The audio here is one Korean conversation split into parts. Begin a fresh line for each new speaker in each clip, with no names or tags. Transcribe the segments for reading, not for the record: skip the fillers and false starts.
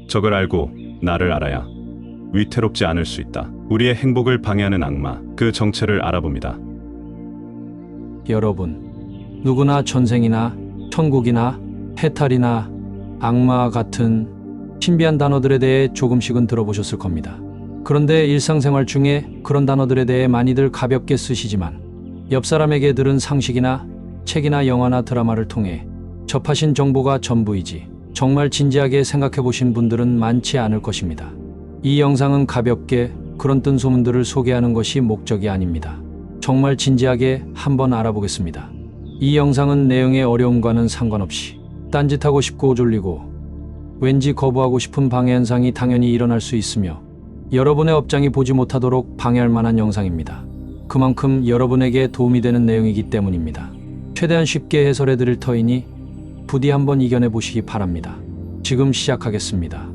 적을 알고 나를 알아야 위태롭지 않을 수 있다. 우리의 행복을 방해하는 악마, 그 정체를 알아봅니다.
여러분, 누구나 전생이나 천국이나 해탈이나 악마 같은 신비한 단어들에 대해 조금씩은 들어보셨을 겁니다. 그런데 일상생활 중에 그런 단어들에 대해 많이들 가볍게 쓰시지만 옆 사람에게 들은 상식이나 책이나 영화나 드라마를 통해 접하신 정보가 전부이지 정말 진지하게 생각해 보신 분들은 많지 않을 것입니다. 이 영상은 가볍게 그런 뜬 소문들을 소개하는 것이 목적이 아닙니다. 정말 진지하게 한번 알아보겠습니다. 이 영상은 내용의 어려움과는 상관없이 딴짓하고 싶고 졸리고 왠지 거부하고 싶은 방해 현상이 당연히 일어날 수 있으며 여러분의 업장이 보지 못하도록 방해할 만한 영상입니다. 그만큼 여러분에게 도움이 되는 내용이기 때문입니다. 최대한 쉽게 해설해 드릴 터이니 부디 한번 이겨내 보시기 바랍니다. 지금 시작하겠습니다.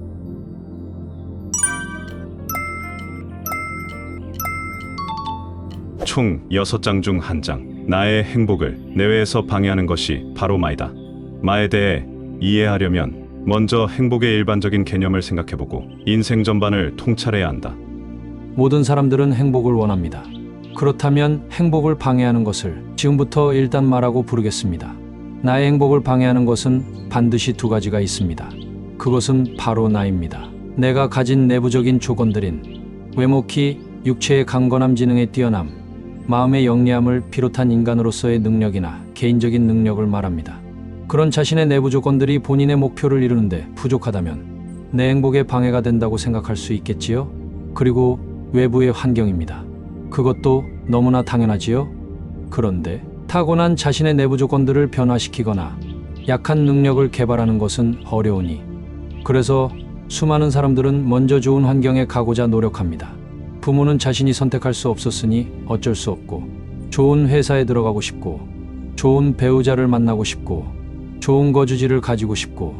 총 6장 중 1장. 나의 행복을 내외에서 방해하는 것이 바로 마이다. 마에 대해 이해하려면 먼저 행복의 일반적인 개념을 생각해보고 인생 전반을 통찰해야 한다.
모든 사람들은 행복을 원합니다. 그렇다면 행복을 방해하는 것을 지금부터 일단 말하고 부르겠습니다. 나의 행복을 방해하는 것은 반드시 두 가지가 있습니다. 그것은 바로 나입니다. 내가 가진 내부적인 조건들인 외모키, 육체의 강건함, 지능의 뛰어남, 마음의 영리함을 비롯한 인간으로서의 능력이나 개인적인 능력을 말합니다. 그런 자신의 내부 조건들이 본인의 목표를 이루는데 부족하다면 내 행복에 방해가 된다고 생각할 수 있겠지요? 그리고 외부의 환경입니다. 그것도 너무나 당연하지요? 그런데 타고난 자신의 내부 조건들을 변화시키거나 약한 능력을 개발하는 것은 어려우니 그래서 수많은 사람들은 먼저 좋은 환경에 가고자 노력합니다. 부모는 자신이 선택할 수 없었으니 어쩔 수 없고 좋은 회사에 들어가고 싶고 좋은 배우자를 만나고 싶고 좋은 거주지를 가지고 싶고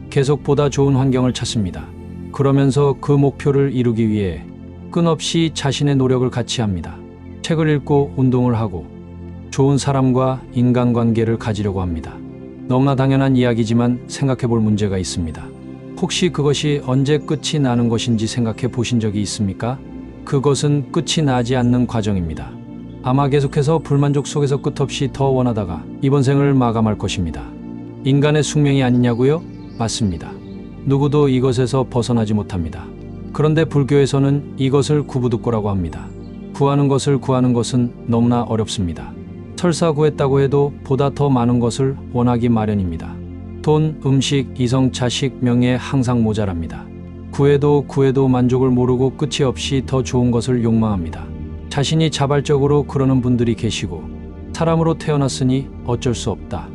계속 보다 좋은 환경을 찾습니다. 그러면서 그 목표를 이루기 위해 끊없이 자신의 노력을 같이 합니다. 책을 읽고 운동을 하고 좋은 사람과 인간관계를 가지려고 합니다. 너무나 당연한 이야기지만 생각해 볼 문제가 있습니다. 혹시 그것이 언제 끝이 나는 것인지 생각해 보신 적이 있습니까? 그것은 끝이 나지 않는 과정입니다. 아마 계속해서 불만족 속에서 끝없이 더 원하다가 이번 생을 마감할 것입니다. 인간의 숙명이 아니냐고요? 맞습니다. 누구도 이것에서 벗어나지 못합니다. 그런데 불교에서는 이것을 구부득고라고 합니다. 구하는 것은 너무나 어렵습니다. 설사 구했다고 해도 보다 더 많은 것을 원하기 마련입니다. 돈, 음식, 이성, 자식, 명예 항상 모자랍니다. 구해도 만족을 모르고 끝이 없이 더 좋은 것을 욕망합니다. 자신이 자발적으로 그러는 분들이 계시고 사람으로 태어났으니 어쩔 수 없다.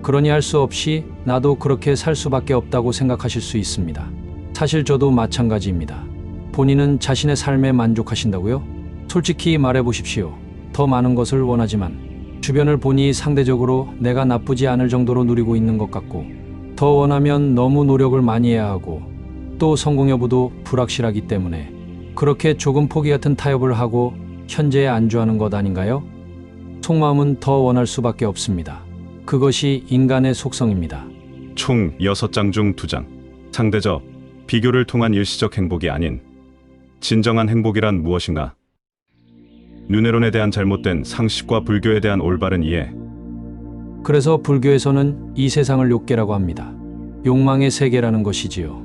그러니 할 수 없이 나도 그렇게 살 수밖에 없다고 생각하실 수 있습니다. 사실 저도 마찬가지입니다. 본인은 자신의 삶에 만족하신다고요? 솔직히 말해보십시오. 더 많은 것을 원하지만 주변을 보니 상대적으로 내가 나쁘지 않을 정도로 누리고 있는 것 같고 더 원하면 너무 노력을 많이 해야 하고 또 성공 여부도 불확실하기 때문에 그렇게 조금 포기 같은 타협을 하고 현재에 안주하는 것 아닌가요? 속마음은 더 원할 수밖에 없습니다. 그것이 인간의 속성입니다.
총 6장 중 2장. 상대적, 비교를 통한 일시적 행복이 아닌 진정한 행복이란 무엇인가? 윤회론에 대한 잘못된 상식과 불교에 대한 올바른 이해.
그래서 불교에서는 이 세상을 욕계라고 합니다. 욕망의 세계라는 것이지요.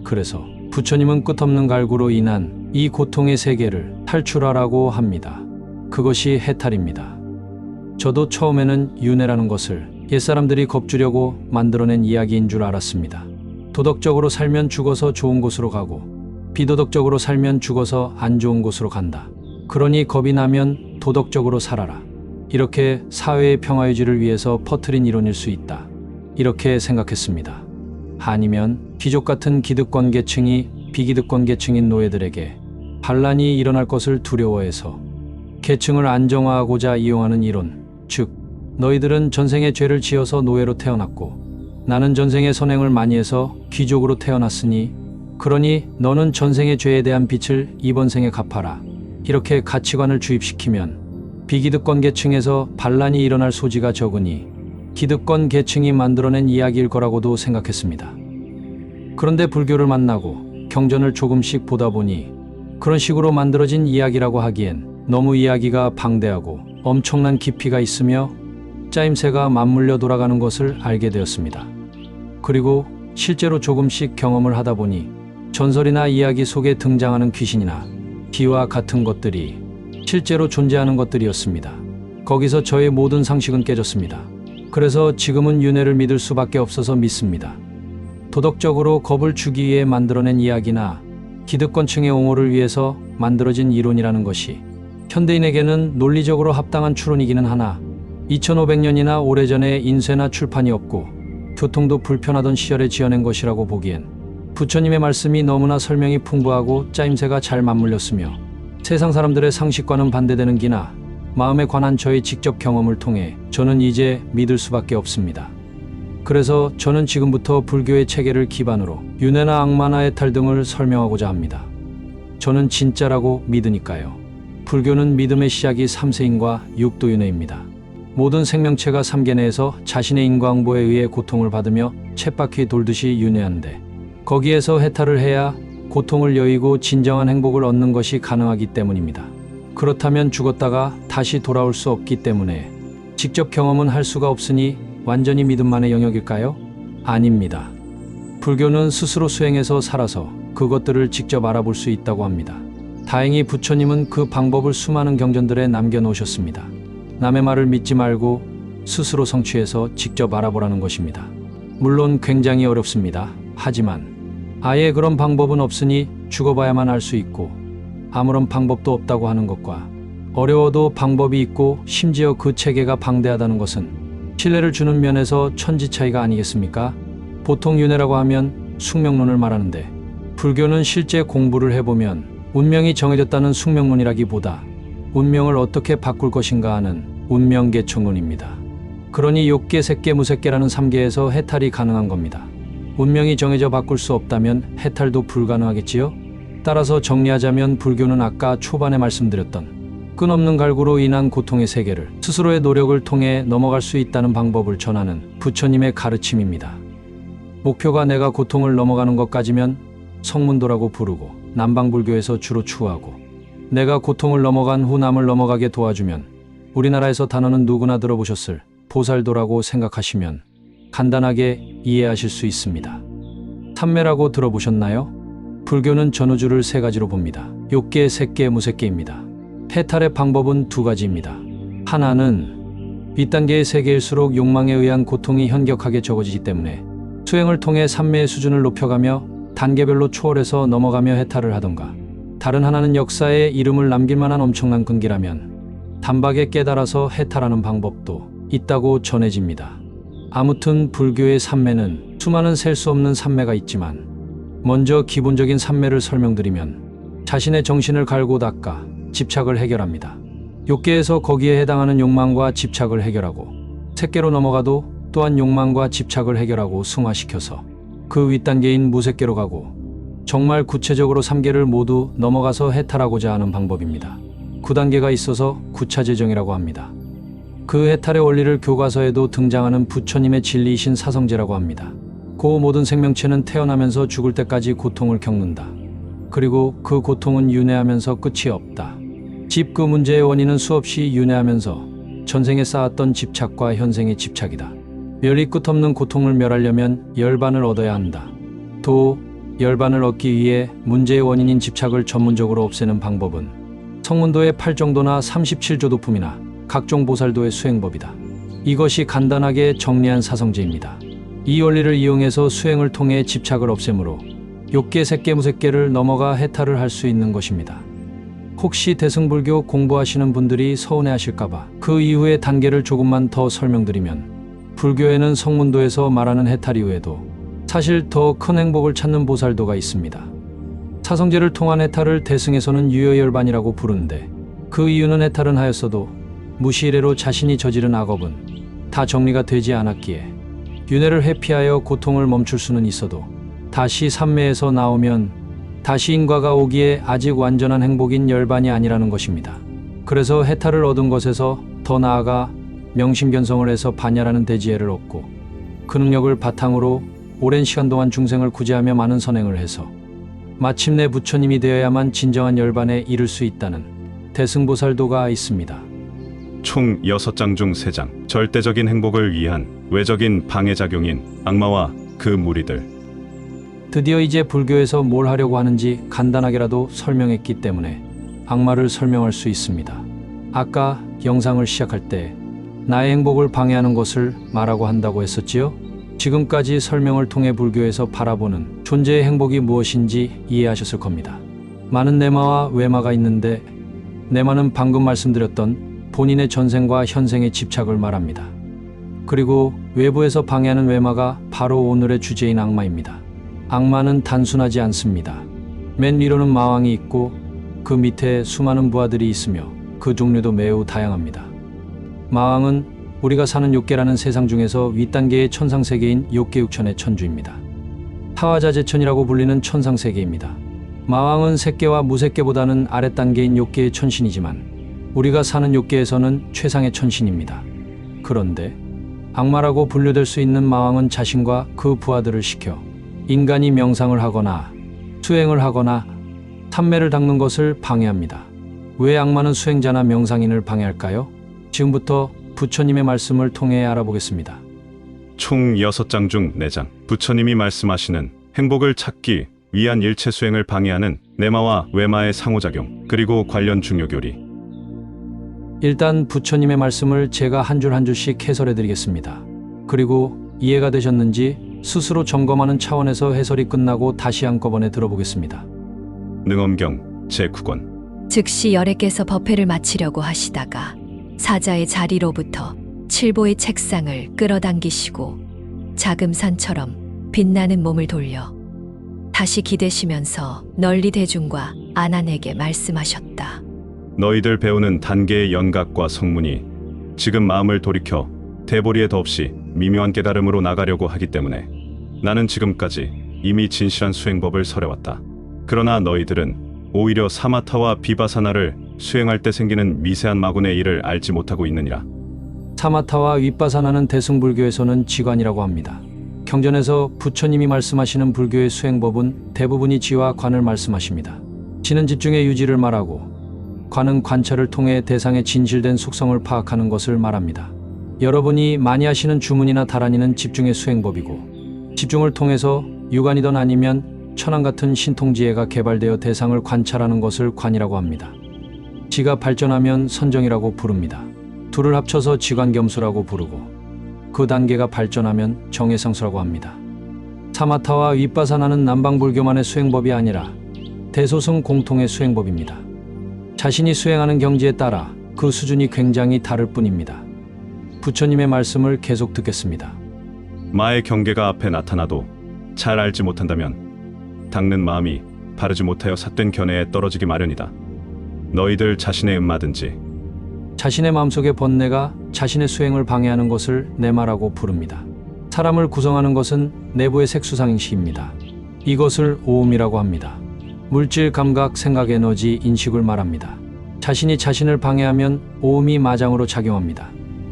그래서 부처님은 끝없는 갈구로 인한 이 고통의 세계를 탈출하라고 합니다. 그것이 해탈입니다. 저도 처음에는 윤회라는 것을 옛사람들이 겁주려고 만들어낸 이야기인 줄 알았습니다. 도덕적으로 살면 죽어서 좋은 곳으로 가고 비도덕적으로 살면 죽어서 안 좋은 곳으로 간다. 그러니 겁이 나면 도덕적으로 살아라. 이렇게 사회의 평화유지를 위해서 퍼뜨린 이론일 수 있다. 이렇게 생각했습니다. 아니면 귀족 같은 기득권 계층이 비기득권 계층인 노예들에게 반란이 일어날 것을 두려워해서 계층을 안정화하고자 이용하는 이론, 즉 너희들은 전생에 죄를 지어서 노예로 태어났고 나는 전생에 선행을 많이 해서 귀족으로 태어났으니 그러니 너는 전생의 죄에 대한 빚을 이번 생에 갚아라. 이렇게 가치관을 주입시키면 비기득권 계층에서 반란이 일어날 소지가 적으니 기득권 계층이 만들어낸 이야기일 거라고도 생각했습니다. 그런데 불교를 만나고 경전을 조금씩 보다 보니 그런 식으로 만들어진 이야기라고 하기엔 너무 이야기가 방대하고 엄청난 깊이가 있으며 짜임새가 맞물려 돌아가는 것을 알게 되었습니다. 그리고 실제로 조금씩 경험을 하다 보니 전설이나 이야기 속에 등장하는 귀신이나 기와 같은 것들이 실제로 존재하는 것들이었습니다. 거기서 저의 모든 상식은 깨졌습니다. 그래서 지금은 윤회를 믿을 수밖에 없어서 믿습니다. 도덕적으로 겁을 주기 위해 만들어낸 이야기나 기득권층의 옹호를 위해서 만들어진 이론이라는 것이 현대인에게는 논리적으로 합당한 추론이기는 하나 2500년이나 오래전에 인쇄나 출판이 없고 교통도 불편하던 시절에 지어낸 것이라고 보기엔 부처님의 말씀이 너무나 설명이 풍부하고 짜임새가 잘 맞물렸으며 세상 사람들의 상식과는 반대되는 기나 마음에 관한 저의 직접 경험을 통해 저는 이제 믿을 수밖에 없습니다. 그래서 저는 지금부터 불교의 체계를 기반으로 윤회나 악마나 해탈 등을 설명하고자 합니다. 저는 진짜라고 믿으니까요. 불교는 믿음의 시작이 삼세인과 육도윤회입니다. 모든 생명체가 삼계 내에서 자신의 인과응보에 의해 고통을 받으며 쳇바퀴 돌듯이 윤회하는데 거기에서 해탈을 해야 고통을 여의고 진정한 행복을 얻는 것이 가능하기 때문입니다. 그렇다면 죽었다가 다시 돌아올 수 없기 때문에 직접 경험은 할 수가 없으니 완전히 믿음만의 영역일까요? 아닙니다. 불교는 스스로 수행해서 살아서 그것들을 직접 알아볼 수 있다고 합니다. 다행히 부처님은 그 방법을 수많은 경전들에 남겨놓으셨습니다. 남의 말을 믿지 말고 스스로 성취해서 직접 알아보라는 것입니다. 물론 굉장히 어렵습니다. 하지만 아예 그런 방법은 없으니 죽어봐야만 알 수 있고 아무런 방법도 없다고 하는 것과 어려워도 방법이 있고 심지어 그 체계가 방대하다는 것은 신뢰를 주는 면에서 천지 차이가 아니겠습니까? 보통 윤회라고 하면 숙명론을 말하는데 불교는 실제 공부를 해보면 운명이 정해졌다는 숙명론이라기보다 운명을 어떻게 바꿀 것인가 하는 운명계총론입니다. 그러니 욕계, 색계, 무색계라는 3계에서 해탈이 가능한 겁니다. 운명이 정해져 바꿀 수 없다면 해탈도 불가능하겠지요? 따라서 정리하자면 불교는 아까 초반에 말씀드렸던 끝없는 갈구로 인한 고통의 세계를 스스로의 노력을 통해 넘어갈 수 있다는 방법을 전하는 부처님의 가르침입니다. 목표가 내가 고통을 넘어가는 것까지면 성문도라고 부르고 남방불교에서 주로 추구하고 내가 고통을 넘어간 후 남을 넘어가게 도와주면 우리나라에서 단어는 누구나 들어보셨을 보살도라고 생각하시면 간단하게 이해하실 수 있습니다. 삼매라고 들어보셨나요? 불교는 전우주를 3가지로 봅니다. 욕계, 색계, 무색계입니다. 해탈의 방법은 2가지입니다. 하나는 윗단계의 세계일수록 욕망에 의한 고통이 현격하게 적어지기 때문에 수행을 통해 삼매의 수준을 높여가며 단계별로 초월해서 넘어가며 해탈을 하던가, 다른 하나는 역사에 이름을 남길 만한 엄청난 근기라면 단박에 깨달아서 해탈하는 방법도 있다고 전해집니다. 아무튼 불교의 삼매는 수많은 셀 수 없는 삼매가 있지만 먼저 기본적인 삼매를 설명드리면 자신의 정신을 갈고 닦아 집착을 해결합니다. 욕계에서 거기에 해당하는 욕망과 집착을 해결하고 색계로 넘어가도 또한 욕망과 집착을 해결하고 승화시켜서 그 윗단계인 무색계로 가고 정말 구체적으로 3계를 모두 넘어가서 해탈하고자 하는 방법입니다. 9단계가 있어서 구차재정이라고 합니다. 그 해탈의 원리를 교과서에도 등장하는 부처님의 진리이신 사성제라고 합니다. 그 모든 생명체는 태어나면서 죽을 때까지 고통을 겪는다. 그리고 그 고통은 윤회하면서 끝이 없다. 집 그 문제의 원인은 수없이 윤회하면서 전생에 쌓았던 집착과 현생의 집착이다. 멸이 끝없는 고통을 멸하려면 열반을 얻어야 한다. 또 열반을 얻기 위해 문제의 원인인 집착을 전문적으로 없애는 방법은 성문도의 8정도나 37조 도품이나 각종 보살도의 수행법이다. 이것이 간단하게 정리한 사성제입니다. 이 원리를 이용해서 수행을 통해 집착을 없애므로 욕계, 색계, 무색계를 넘어가 해탈을 할 수 있는 것입니다. 혹시 대승불교 공부하시는 분들이 서운해하실까봐 그 이후의 단계를 조금만 더 설명드리면, 불교에는 성문도에서 말하는 해탈 이후에도 사실 더 큰 행복을 찾는 보살도가 있습니다. 사성제를 통한 해탈을 대승에서는 유여열반이라고 부르는데, 그 이유는 해탈은 하였어도 무시이래로 자신이 저지른 악업은 다 정리가 되지 않았기에 윤회를 회피하여 고통을 멈출 수는 있어도 다시 삼매에서 나오면 다시 인과가 오기에 아직 완전한 행복인 열반이 아니라는 것입니다. 그래서 해탈을 얻은 것에서 더 나아가 명심견성을 해서 반야라는 대지혜를 얻고 그 능력을 바탕으로 오랜 시간 동안 중생을 구제하며 많은 선행을 해서 마침내 부처님이 되어야만 진정한 열반에 이를 수 있다는 대승보살도가 있습니다.
총 6장 중 3장. 절대적인 행복을 위한 외적인 방해작용인 악마와 그 무리들.
드디어 이제 불교에서 뭘 하려고 하는지 간단하게라도 설명했기 때문에 악마를 설명할 수 있습니다. 아까 영상을 시작할 때 나의 행복을 방해하는 것을 마라고 한다고 했었지요? 지금까지 설명을 통해 불교에서 바라보는 존재의 행복이 무엇인지 이해하셨을 겁니다. 많은 내마와 외마가 있는데 내마는 방금 말씀드렸던 본인의 전생과 현생의 집착을 말합니다. 그리고 외부에서 방해하는 외마가 바로 오늘의 주제인 악마입니다. 악마는 단순하지 않습니다. 맨 위로는 마왕이 있고 그 밑에 수많은 부하들이 있으며 그 종류도 매우 다양합니다. 마왕은 우리가 사는 욕계라는 세상 중에서 윗단계의 천상세계인 욕계육천의 천주입니다. 타화자재천이라고 불리는 천상세계입니다. 마왕은 색계와 무색계보다는 아랫단계인 욕계의 천신이지만 우리가 사는 욕계에서는 최상의 천신입니다. 그런데 악마라고 분류될 수 있는 마왕은 자신과 그 부하들을 시켜 인간이 명상을 하거나 수행을 하거나 삼매를 닦는 것을 방해합니다. 왜 악마는 수행자나 명상인을 방해할까요? 지금부터 부처님의 말씀을 통해 알아보겠습니다.
총 6장 중 4장. 부처님이 말씀하시는 행복을 찾기 위한 일체 수행을 방해하는 내마와 외마의 상호작용, 그리고 관련 중요 교리.
일단 부처님의 말씀을 제가 한 줄 한 줄씩 해설해 드리겠습니다. 그리고 이해가 되셨는지 스스로 점검하는 차원에서 해설이 끝나고 다시 한꺼번에 들어보겠습니다.
능엄경 제9권.
즉시 열애께서 법회를 마치려고 하시다가 사자의 자리로부터 칠보의 책상을 끌어당기시고 자금산처럼 빛나는 몸을 돌려 다시 기대시면서 널리 대중과 아난에게 말씀하셨다.
너희들 배우는 단계의 연각과 성문이 지금 마음을 돌이켜 대보리에 더없이 미묘한 깨달음으로 나가려고 하기 때문에 나는 지금까지 이미 진실한 수행법을 설해왔다. 그러나 너희들은 오히려 사마타와 비바사나를 수행할 때 생기는 미세한 마군의 일을 알지 못하고 있느니라.
사마타와 윗바사나는 대승불교에서는 지관이라고 합니다. 경전에서 부처님이 말씀하시는 불교의 수행법은 대부분이 지와 관을 말씀하십니다. 지는 집중의 유지를 말하고 관은 관찰을 통해 대상의 진실된 속성을 파악하는 것을 말합니다. 여러분이 많이 하시는 주문이나 다란이는 집중의 수행법이고 집중을 통해서 유관이든 아니면 천왕 같은 신통지혜가 개발되어 대상을 관찰하는 것을 관이라고 합니다. 지가 발전하면 선정이라고 부릅니다. 둘을 합쳐서 지관겸수라고 부르고 그 단계가 발전하면 정해상수라고 합니다. 사마타와 윗바사나는 남방불교만의 수행법이 아니라 대소승 공통의 수행법입니다. 자신이 수행하는 경지에 따라 그 수준이 굉장히 다를 뿐입니다. 부처님의 말씀을 계속 듣겠습니다.
마의 경계가 앞에 나타나도 잘 알지 못한다면 닦는 마음이 바르지 못하여 삿된 견해에 떨어지기 마련이다. 너희들 자신의 음마든지
자신의 마음속의 번뇌가 자신의 수행을 방해하는 것을 내마라고 부릅니다. 사람을 구성하는 것은 내부의 색수상인식입니다. 이것을 오음이라고 합니다. 물질, 감각, 생각, 에너지, 인식을 말합니다. 자신이 자신을 방해하면 오음이 마장으로 작용합니다.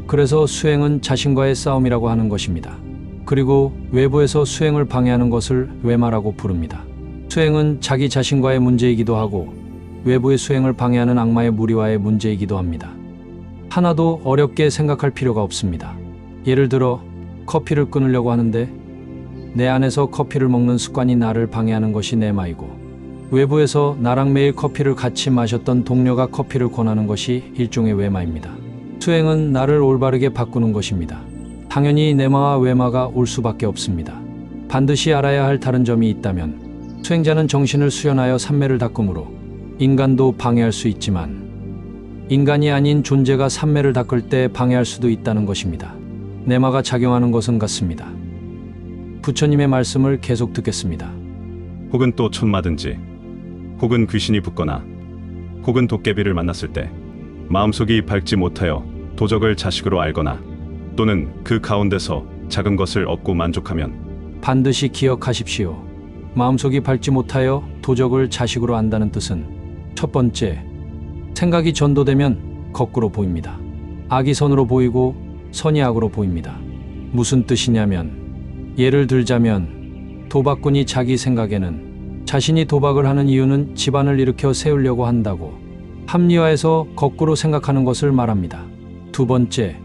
그래서 수행은 자신과의 싸움이라고 하는 것입니다. 그리고 외부에서 수행을 방해하는 것을 외마라고 부릅니다. 수행은 자기 자신과의 문제이기도 하고 외부의 수행을 방해하는 악마의 무리와의 문제이기도 합니다. 하나도 어렵게 생각할 필요가 없습니다. 예를 들어 커피를 끊으려고 하는데 내 안에서 커피를 먹는 습관이 나를 방해하는 것이 내마이고 외부에서 나랑 매일 커피를 같이 마셨던 동료가 커피를 권하는 것이 일종의 외마입니다. 수행은 나를 올바르게 바꾸는 것입니다. 당연히 내마와 외마가 올 수밖에 없습니다. 반드시 알아야 할 다른 점이 있다면 수행자는 정신을 수련하여 삼매를 닦음으로 인간도 방해할 수 있지만 인간이 아닌 존재가 삼매를 닦을 때 방해할 수도 있다는 것입니다. 내마가 작용하는 것은 같습니다. 부처님의 말씀을 계속 듣겠습니다.
혹은 또 천마든지 혹은 귀신이 붙거나 혹은 도깨비를 만났을 때 마음속이 밝지 못하여 도적을 자식으로 알거나 또는 그 가운데서 작은 것을 얻고 만족하면
반드시 기억하십시오. 마음속이 밝지 못하여 도적을 자식으로 안다는 뜻은 첫 번째, 생각이 전도되면 거꾸로 보입니다. 악이 선으로 보이고 선이 악으로 보입니다. 무슨 뜻이냐면 예를 들자면 도박꾼이 자기 생각에는 자신이 도박을 하는 이유는 집안을 일으켜 세우려고 한다고 합리화해서 거꾸로 생각하는 것을 말합니다. 두 번째,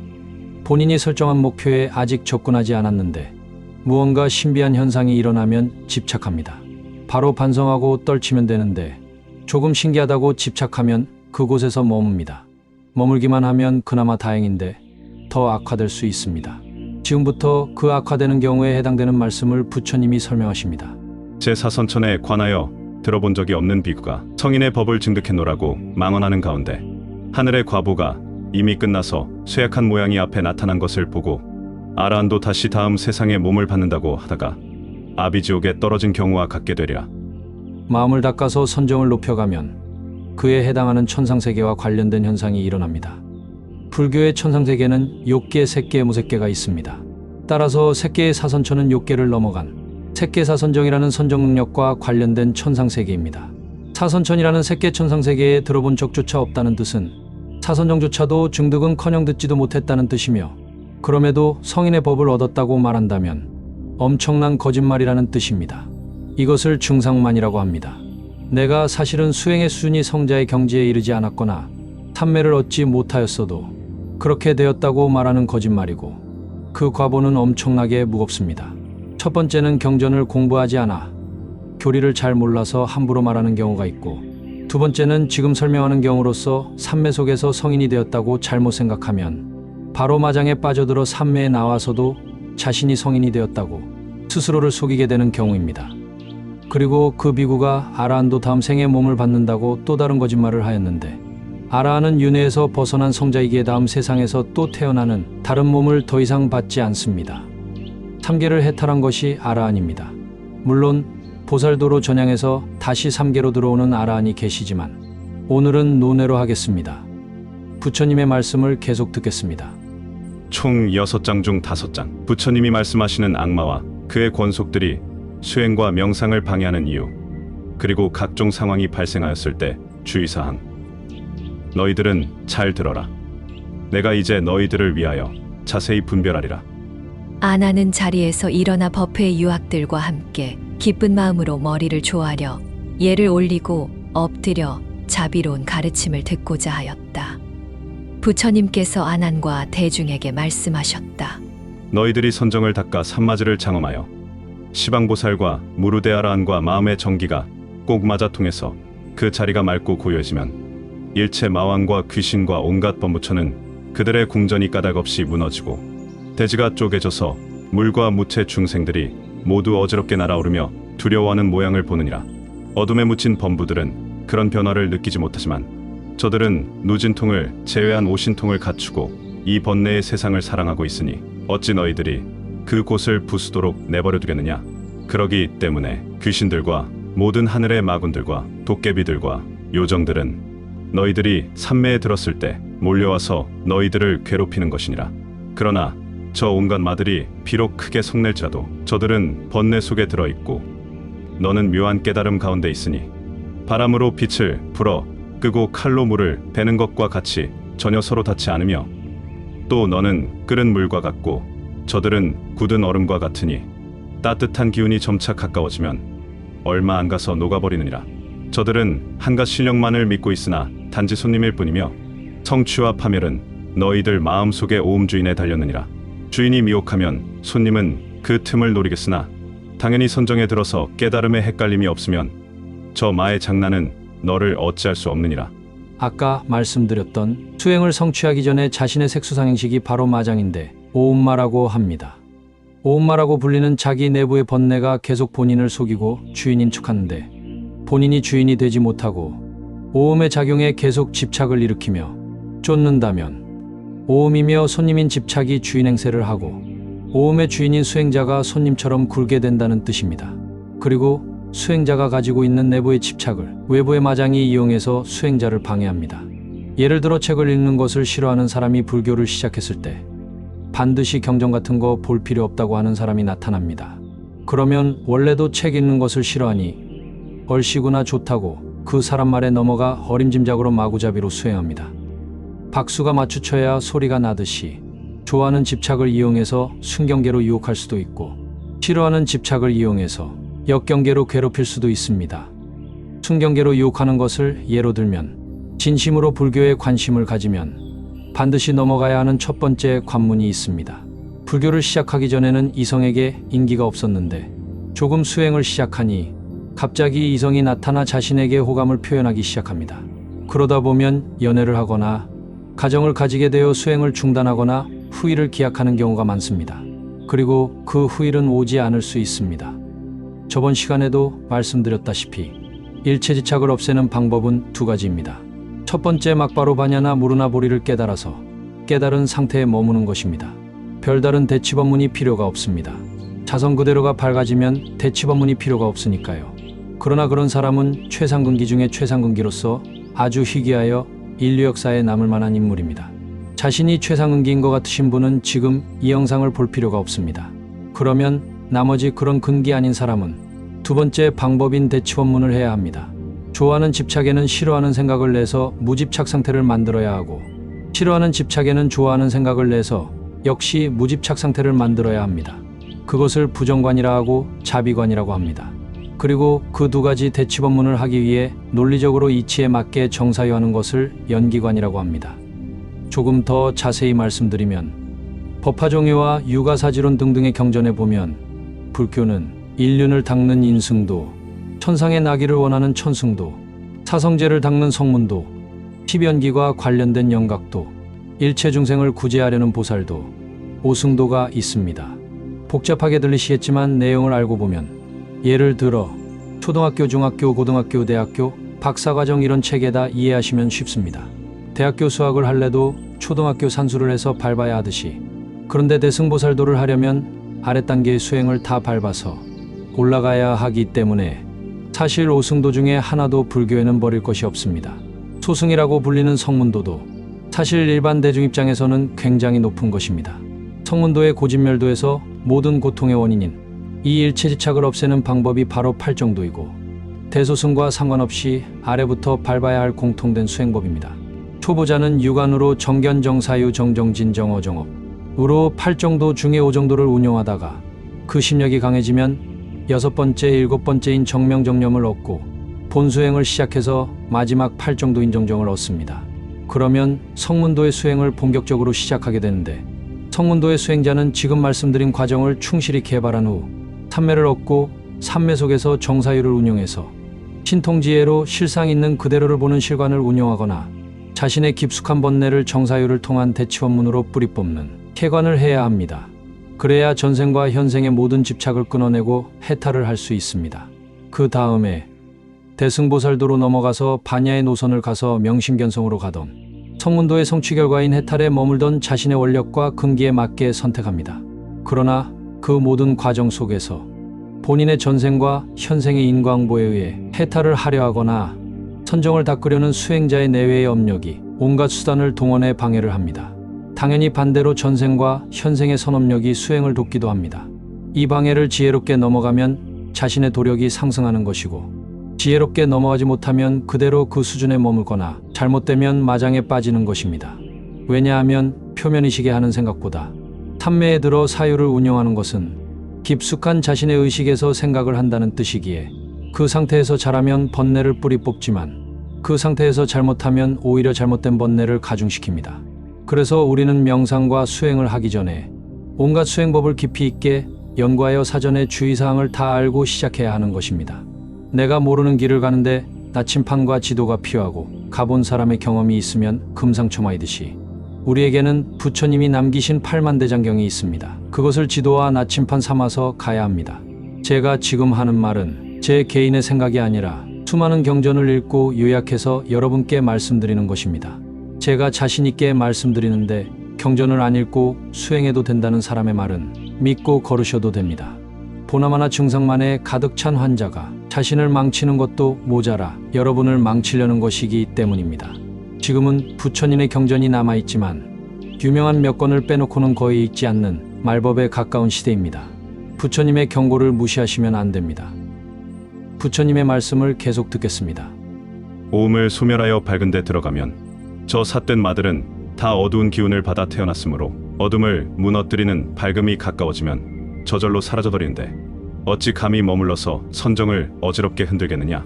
본인이 설정한 목표에 아직 접근하지 않았는데 무언가 신비한 현상이 일어나면 집착합니다. 바로 반성하고 떨치면 되는데 조금 신기하다고 집착하면 그곳에서 머뭅니다. 머물기만 하면 그나마 다행인데 더 악화될 수 있습니다. 지금부터 그 악화되는 경우에 해당되는 말씀을 부처님이 설명하십니다.
제 사선천에 관하여 들어본 적이 없는 비구가 성인의 법을 증득했노라고 망언하는 가운데 하늘의 과보가 이미 끝나서 쇠약한 모양이 앞에 나타난 것을 보고 아라한도 다시 다음 세상에 몸을 받는다고 하다가 아비지옥에 떨어진 경우와 같게 되리라.
마음을 닦아서 선정을 높여가면 그에 해당하는 천상세계와 관련된 현상이 일어납니다. 불교의 천상세계는 욕계, 색계, 무색계가 있습니다. 따라서 색계의 사선천은 욕계를 넘어간 색계사선정이라는 선정 능력과 관련된 천상세계입니다. 사선천이라는 색계 천상세계에 들어본 적조차 없다는 뜻은 사선정조차도 증득은커녕 듣지도 못했다는 뜻이며, 그럼에도 성인의 법을 얻었다고 말한다면 엄청난 거짓말이라는 뜻입니다. 이것을 중상만이라고 합니다. 내가 사실은 수행의 수준이 성자의 경지에 이르지 않았거나 삼매를 얻지 못하였어도 그렇게 되었다고 말하는 거짓말이고, 그 과보는 엄청나게 무겁습니다. 첫 번째는 경전을 공부하지 않아 교리를 잘 몰라서 함부로 말하는 경우가 있고, 두 번째는 지금 설명하는 경우로서 삼매 속에서 성인이 되었다고 잘못 생각하면 바로 마장에 빠져들어 삼매에 나와서도 자신이 성인이 되었다고 스스로를 속이게 되는 경우입니다. 그리고 그 비구가 아라한도 다음 생에 몸을 받는다고 또 다른 거짓말을 하였는데, 아라한은 윤회에서 벗어난 성자이기에 다음 세상에서 또 태어나는 다른 몸을 더 이상 받지 않습니다. 3계를 해탈한 것이 아라한입니다. 물론 보살도로 전향해서 다시 3계로 들어오는 아라한이 계시지만 오늘은 논외로 하겠습니다. 부처님의 말씀을 계속 듣겠습니다.
총 6장 중 5장 부처님이 말씀하시는 악마와 그의 권속들이 수행과 명상을 방해하는 이유, 그리고 각종 상황이 발생하였을 때 주의사항. 너희들은 잘 들어라. 내가 이제 너희들을 위하여 자세히 분별하리라.
아나는 자리에서 일어나 법회의 유학들과 함께 기쁜 마음으로 머리를 조아려 예를 올리고 엎드려 자비로운 가르침을 듣고자 하였다. 부처님께서 아난과 대중에게 말씀하셨다.
너희들이 선정을 닦아 산마지를 장엄하여 시방보살과 무르대아라한과 마음의 정기가 꼭 맞아 통해서 그 자리가 맑고 고요해지면 일체 마왕과 귀신과 온갖 범부처는 그들의 궁전이 까닭없이 무너지고 대지가 쪼개져서 물과 무체 중생들이 모두 어지럽게 날아오르며 두려워하는 모양을 보느니라. 어둠에 묻힌 범부들은 그런 변화를 느끼지 못하지만 저들은 누진통을 제외한 오신통을 갖추고 이 번뇌의 세상을 사랑하고 있으니 어찌 너희들이 그곳을 부수도록 내버려 두겠느냐. 그러기 때문에 귀신들과 모든 하늘의 마군들과 도깨비들과 요정들은 너희들이 삼매에 들었을 때 몰려와서 너희들을 괴롭히는 것이니라. 그러나 저 온갖 마들이 비록 크게 속낼지라도 저들은 번뇌 속에 들어있고 너는 묘한 깨달음 가운데 있으니 바람으로 빛을 불어 끄고 칼로 물을 베는 것과 같이 전혀 서로 닿지 않으며, 또 너는 끓은 물과 같고 저들은 굳은 얼음과 같으니 따뜻한 기운이 점차 가까워지면 얼마 안 가서 녹아버리느니라. 저들은 한갓 실력만을 믿고 있으나 단지 손님일 뿐이며 성취와 파멸은 너희들 마음속의 오음주인에 달렸느니라. 주인이 미혹하면 손님은 그 틈을 노리겠으나 당연히 선정에 들어서 깨달음에 헷갈림이 없으면 저 마의 장난은 너를 어찌할 수 없느니라.
아까 말씀드렸던 수행을 성취하기 전에 자신의 색수상행식이 바로 마장인데 오음마라고 합니다. 오음마라고 불리는 자기 내부의 번뇌가 계속 본인을 속이고 주인인 척하는데 본인이 주인이 되지 못하고 오음의 작용에 계속 집착을 일으키며 쫓는다면 오음이며 손님인 집착이 주인 행세를 하고 오음의 주인인 수행자가 손님처럼 굴게 된다는 뜻입니다. 그리고 수행자가 가지고 있는 내부의 집착을 외부의 마장이 이용해서 수행자를 방해합니다. 예를 들어 책을 읽는 것을 싫어하는 사람이 불교를 시작했을 때 반드시 경전 같은 거 볼 필요 없다고 하는 사람이 나타납니다. 그러면 원래도 책 읽는 것을 싫어하니 얼씨구나 좋다고 그 사람 말에 넘어가 어림짐작으로 마구잡이로 수행합니다. 박수가 맞추쳐야 소리가 나듯이 좋아하는 집착을 이용해서 순경계로 유혹할 수도 있고, 싫어하는 집착을 이용해서 역경계로 괴롭힐 수도 있습니다. 순경계로 유혹하는 것을 예로 들면 진심으로 불교에 관심을 가지면 반드시 넘어가야 하는 첫 번째 관문이 있습니다. 불교를 시작하기 전에는 이성에게 인기가 없었는데 조금 수행을 시작하니 갑자기 이성이 나타나 자신에게 호감을 표현하기 시작합니다. 그러다 보면 연애를 하거나 가정을 가지게 되어 수행을 중단하거나 후일을 기약하는 경우가 많습니다. 그리고 그 후일은 오지 않을 수 있습니다. 저번 시간에도 말씀드렸다시피 일체지착을 없애는 방법은 두 가지입니다. 첫 번째, 막바로 바냐나 무르나 보리를 깨달아서 깨달은 상태에 머무는 것입니다. 별다른 대치법문이 필요가 없습니다. 자성 그대로가 밝아지면 대치법문이 필요가 없으니까요. 그러나 그런 사람은 최상근기 중에 최상근기로서 아주 희귀하여 인류 역사에 남을 만한 인물입니다. 자신이 최상근기인 것 같으신 분은 지금 이 영상을 볼 필요가 없습니다. 그러면 나머지 그런 근기 아닌 사람은 두 번째 방법인 대치법문을 해야 합니다. 좋아하는 집착에는 싫어하는 생각을 내서 무집착 상태를 만들어야 하고, 싫어하는 집착에는 좋아하는 생각을 내서 역시 무집착 상태를 만들어야 합니다. 그것을 부정관이라 하고 자비관이라고 합니다. 그리고 그 두 가지 대치법문을 하기 위해 논리적으로 이치에 맞게 정사유하는 것을 연기관이라고 합니다. 조금 더 자세히 말씀드리면 법화종유와 유가사지론 등등의 경전에 보면 불교는 인륜을 닦는 인승도, 천상에 나기를 원하는 천승도, 사성제를 닦는 성문도, 십연기과 관련된 영각도, 일체 중생을 구제하려는 보살도, 오승도가 있습니다. 복잡하게 들리시겠지만 내용을 알고 보면, 예를 들어 초등학교, 중학교, 고등학교, 대학교, 박사과정 이런 체계다 이해하시면 쉽습니다. 대학교 수학을 할래도 초등학교 산수를 해서 밟아야 하듯이, 그런데 대승보살도를 하려면 아랫단계의 수행을 다 밟아서 올라가야 하기 때문에 사실 오승도 중에 하나도 불교에는 버릴 것이 없습니다. 소승이라고 불리는 성문도도 사실 일반 대중 입장에서는 굉장히 높은 것입니다. 성문도의 고진멸도에서 모든 고통의 원인인 이 일체지착을 없애는 방법이 바로 팔정도이고, 대소승과 상관없이 아래부터 밟아야 할 공통된 수행법입니다. 초보자는 육안으로 정견, 정사유, 정정진, 정어정업으로 팔정도 중에 오정도를 운용하다가 그 심력이 강해지면 여섯 번째, 일곱 번째인 정명정념을 얻고 본수행을 시작해서 마지막 팔정도인 정정을 얻습니다. 그러면 성문도의 수행을 본격적으로 시작하게 되는데, 성문도의 수행자는 지금 말씀드린 과정을 충실히 개발한 후 삼매를 얻고 삼매 속에서 정사유를 운용해서 신통지혜로 실상 있는 그대로를 보는 실관을 운용하거나 자신의 깊숙한 번뇌를 정사유를 통한 대치원문으로 뿌리 뽑는 개관을 해야 합니다. 그래야 전생과 현생의 모든 집착을 끊어내고 해탈을 할 수 있습니다. 그 다음에 대승보살도로 넘어가서 반야의 노선을 가서 명심견성으로 가던 성문도의 성취 결과인 해탈에 머물던 자신의 원력과 근기에 맞게 선택합니다. 그러나 그 모든 과정 속에서 본인의 전생과 현생의 인과응보에 의해 해탈을 하려 하거나 선정을 닦으려는 수행자의 내외의 업력이 온갖 수단을 동원해 방해를 합니다. 당연히 반대로 전생과 현생의 선업력이 수행을 돕기도 합니다. 이 방해를 지혜롭게 넘어가면 자신의 도력이 상승하는 것이고, 지혜롭게 넘어가지 못하면 그대로 그 수준에 머물거나 잘못되면 마장에 빠지는 것입니다. 왜냐하면 표면의식에 하는 생각보다 탐매에 들어 사유를 운영하는 것은 깊숙한 자신의 의식에서 생각을 한다는 뜻이기에, 그 상태에서 잘하면 번뇌를 뿌리 뽑지만 그 상태에서 잘못하면 오히려 잘못된 번뇌를 가중시킵니다. 그래서 우리는 명상과 수행을 하기 전에 온갖 수행법을 깊이 있게 연구하여 사전에 주의사항을 다 알고 시작해야 하는 것입니다. 내가 모르는 길을 가는데 나침판과 지도가 필요하고 가본 사람의 경험이 있으면 금상첨화이듯이 우리에게는 부처님이 남기신 팔만대장경이 있습니다. 그것을 지도와 나침판 삼아서 가야 합니다. 제가 지금 하는 말은 제 개인의 생각이 아니라 수많은 경전을 읽고 요약해서 여러분께 말씀드리는 것입니다. 제가 자신있게 말씀드리는데 경전을 안 읽고 수행해도 된다는 사람의 말은 믿고 걸으셔도 됩니다. 보나마나 증상만에 가득 찬 환자가 자신을 망치는 것도 모자라 여러분을 망치려는 것이기 때문입니다. 지금은 부처님의 경전이 남아있지만 유명한 몇 권을 빼놓고는 거의 읽지 않는 말법에 가까운 시대입니다. 부처님의 경고를 무시하시면 안 됩니다. 부처님의 말씀을 계속 듣겠습니다.
오음을 소멸하여 밝은 데 들어가면 저 삿된 마들은 다 어두운 기운을 받아 태어났으므로 어둠을 무너뜨리는 밝음이 가까워지면 저절로 사라져버리는데 어찌 감히 머물러서 선정을 어지럽게 흔들겠느냐.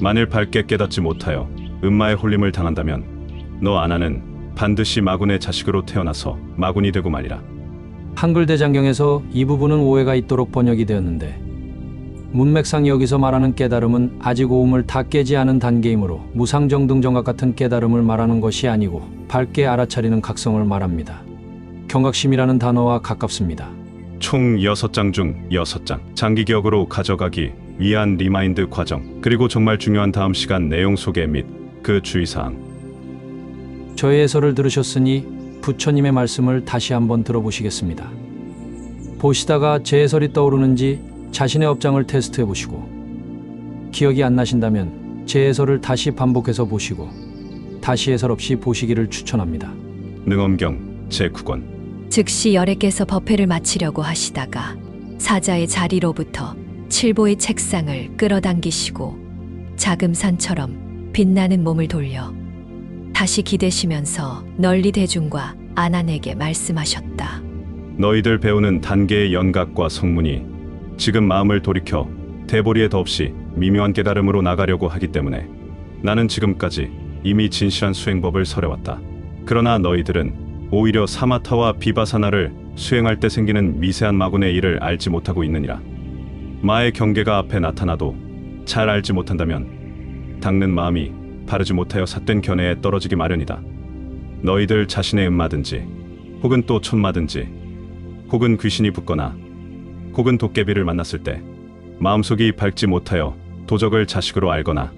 만일 밝게 깨닫지 못하여 음마의 홀림을 당한다면 너 아나는 반드시 마군의 자식으로 태어나서 마군이 되고 말이라.
한글 대장경에서 이 부분은 오해가 있도록 번역이 되었는데 문맥상 여기서 말하는 깨달음은 아직 오음을 다 깨지 않은 단계이므로 무상정등정각 같은 깨달음을 말하는 것이 아니고 밝게 알아차리는 각성을 말합니다. 경각심이라는 단어와 가깝습니다.
총 6장 중 6장 장기 기억으로 가져가기 위한 리마인드 과정, 그리고 정말 중요한 다음 시간 내용 소개 및 그 주의사항.
저의 해설을 들으셨으니 부처님의 말씀을 다시 한번 들어보시겠습니다. 보시다가 제 해설이 떠오르는지 자신의 업장을 테스트해 보시고 기억이 안 나신다면 제 해설을 다시 반복해서 보시고 다시 해설 없이 보시기를 추천합니다.
능엄경 제9권.
즉시 열애께서 법회를 마치려고 하시다가 사자의 자리로부터 칠보의 책상을 끌어당기시고 자금산처럼 빛나는 몸을 돌려 다시 기대시면서 널리 대중과 아난에게 말씀하셨다.
너희들 배우는 단계의 연각과 성문이 지금 마음을 돌이켜 대보리에 더없이 미묘한 깨달음으로 나가려고 하기 때문에 나는 지금까지 이미 진실한 수행법을 설해왔다. 그러나 너희들은 오히려 사마타와 비바사나를 수행할 때 생기는 미세한 마군의 일을 알지 못하고 있느니라. 마의 경계가 앞에 나타나도 잘 알지 못한다면 닦는 마음이 바르지 못하여 삿된 견해에 떨어지기 마련이다. 너희들 자신의 음마든지 혹은 또 촌마든지 혹은 귀신이 붙거나 혹은 도깨비를 만났을 때 마음속이 밝지 못하여 도적을 자식으로 알거나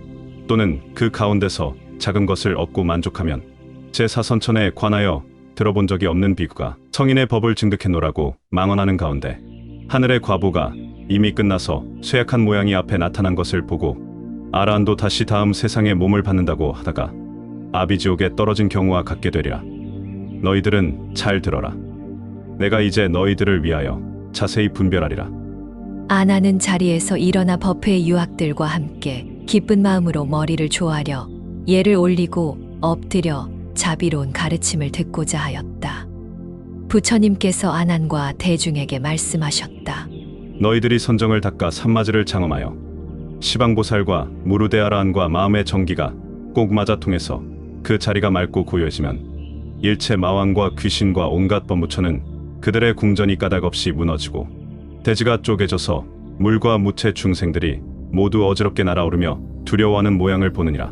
또는 그 가운데서 작은 것을 얻고 만족하면 제4선천에 관하여 들어본 적이 없는 비구가 성인의 법을 증득해노라고 망언하는 가운데 하늘의 과보가 이미 끝나서 쇠약한 모양이 앞에 나타난 것을 보고 아라한도 다시 다음 세상에 몸을 받는다고 하다가 아비지옥에 떨어진 경우와 같게 되리라. 너희들은 잘 들어라. 내가 이제 너희들을 위하여 자세히 분별하리라.
아나는 자리에서 일어나 법회의 유학들과 함께 기쁜 마음으로 머리를 조아려 예를 올리고 엎드려 자비로운 가르침을 듣고자 하였다. 부처님께서 아난과 대중에게 말씀하셨다.
너희들이 선정을 닦아 산마지를 장엄하여 시방보살과 무르대아라한과 마음의 정기가 꼭 맞아 통해서 그 자리가 맑고 고요해지면 일체 마왕과 귀신과 온갖 범부처는 그들의 궁전이 까닭없이 무너지고 대지가 쪼개져서 물과 무체 중생들이 모두 어지럽게 날아오르며 두려워하는 모양을 보느니라.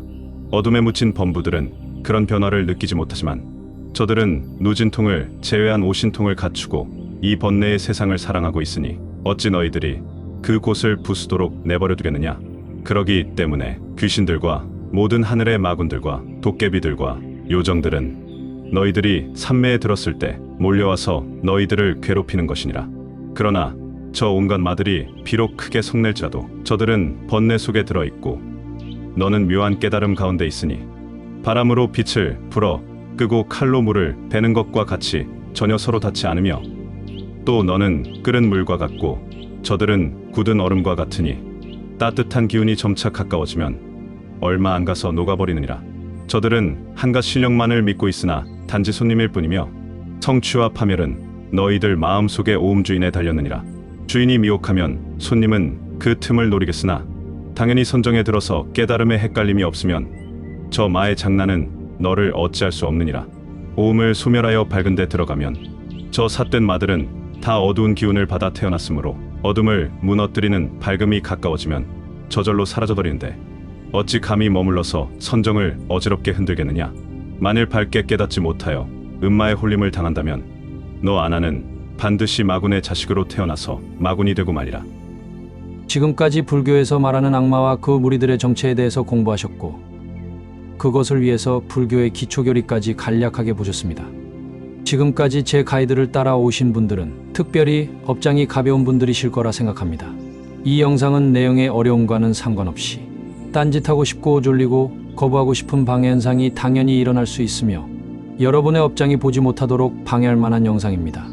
어둠에 묻힌 범부들은 그런 변화를 느끼지 못하지만 저들은 누진통을 제외한 오신통을 갖추고 이 번뇌의 세상을 사랑하고 있으니 어찌 너희들이 그 곳을 부수도록 내버려 두겠느냐. 그러기 때문에 귀신들과 모든 하늘의 마군들과 도깨비들과 요정들은 너희들이 산매에 들었을 때 몰려와서 너희들을 괴롭히는 것이니라. 그러나 저 온갖 마들이 비록 크게 성낼지라도 저들은 번뇌 속에 들어있고 너는 묘한 깨달음 가운데 있으니 바람으로 빛을 불어 끄고 칼로 물을 베는 것과 같이 전혀 서로 닿지 않으며 또 너는 끓은 물과 같고 저들은 굳은 얼음과 같으니 따뜻한 기운이 점차 가까워지면 얼마 안 가서 녹아버리느니라. 저들은 한갓 실력만을 믿고 있으나 단지 손님일 뿐이며 성취와 파멸은 너희들 마음속의 오음주인에 달렸느니라. 주인이 미혹하면 손님은 그 틈을 노리겠으나 당연히 선정에 들어서 깨달음에 헷갈림이 없으면 저 마의 장난은 너를 어찌할 수 없느니라. 오음을 소멸하여 밝은 데 들어가면 저 삿된 마들은 다 어두운 기운을 받아 태어났으므로 어둠을 무너뜨리는 밝음이 가까워지면 저절로 사라져버리는데 어찌 감히 머물러서 선정을 어지럽게 흔들겠느냐. 만일 밝게 깨닫지 못하여 음마의 홀림을 당한다면 너 아나는 반드시 마군의 자식으로 태어나서 마군이 되고 말이라.
지금까지 불교에서 말하는 악마와 그 무리들의 정체에 대해서 공부하셨고 그것을 위해서 불교의 기초교리까지 간략하게 보셨습니다. 지금까지 제 가이드를 따라오신 분들은 특별히 업장이 가벼운 분들이실 거라 생각합니다. 이 영상은 내용의 어려움과는 상관없이 딴짓하고 싶고 졸리고 거부하고 싶은 방해 현상이 당연히 일어날 수 있으며 여러분의 업장이 보지 못하도록 방해할 만한 영상입니다.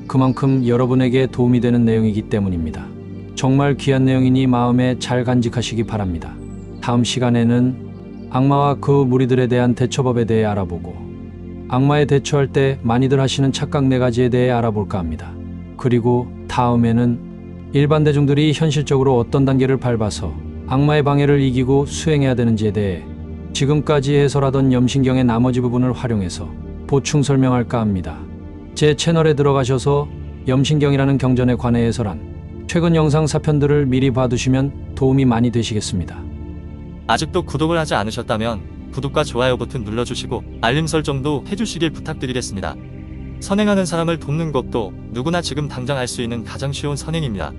그만큼 여러분에게 도움이 되는 내용이기 때문입니다. 정말 귀한 내용이니 마음에 잘 간직하시기 바랍니다. 다음 시간에는 악마와 그 무리들에 대한 대처법에 대해 알아보고 악마에 대처할 때 많이들 하시는 착각 4가지에 대해 알아볼까 합니다. 그리고 다음에는 일반 대중들이 현실적으로 어떤 단계를 밟아서 악마의 방해를 이기고 수행해야 되는지에 대해 지금까지 해설하던 염신경의 나머지 부분을 활용해서 보충 설명할까 합니다. 제 채널에 들어가셔서 염신경이라는 경전에 관해 해설한 최근 영상 4편들을 미리 봐두시면 도움이 많이 되시겠습니다.
아직도 구독을 하지 않으셨다면 구독과 좋아요 버튼 눌러주시고 알림 설정도 해주시길 부탁드리겠습니다. 선행하는 사람을 돕는 것도 누구나 지금 당장 할 수 있는 가장 쉬운 선행입니다.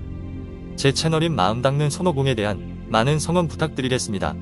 제 채널인 마음 닦는 손오공에 대한 많은 성원 부탁드리겠습니다.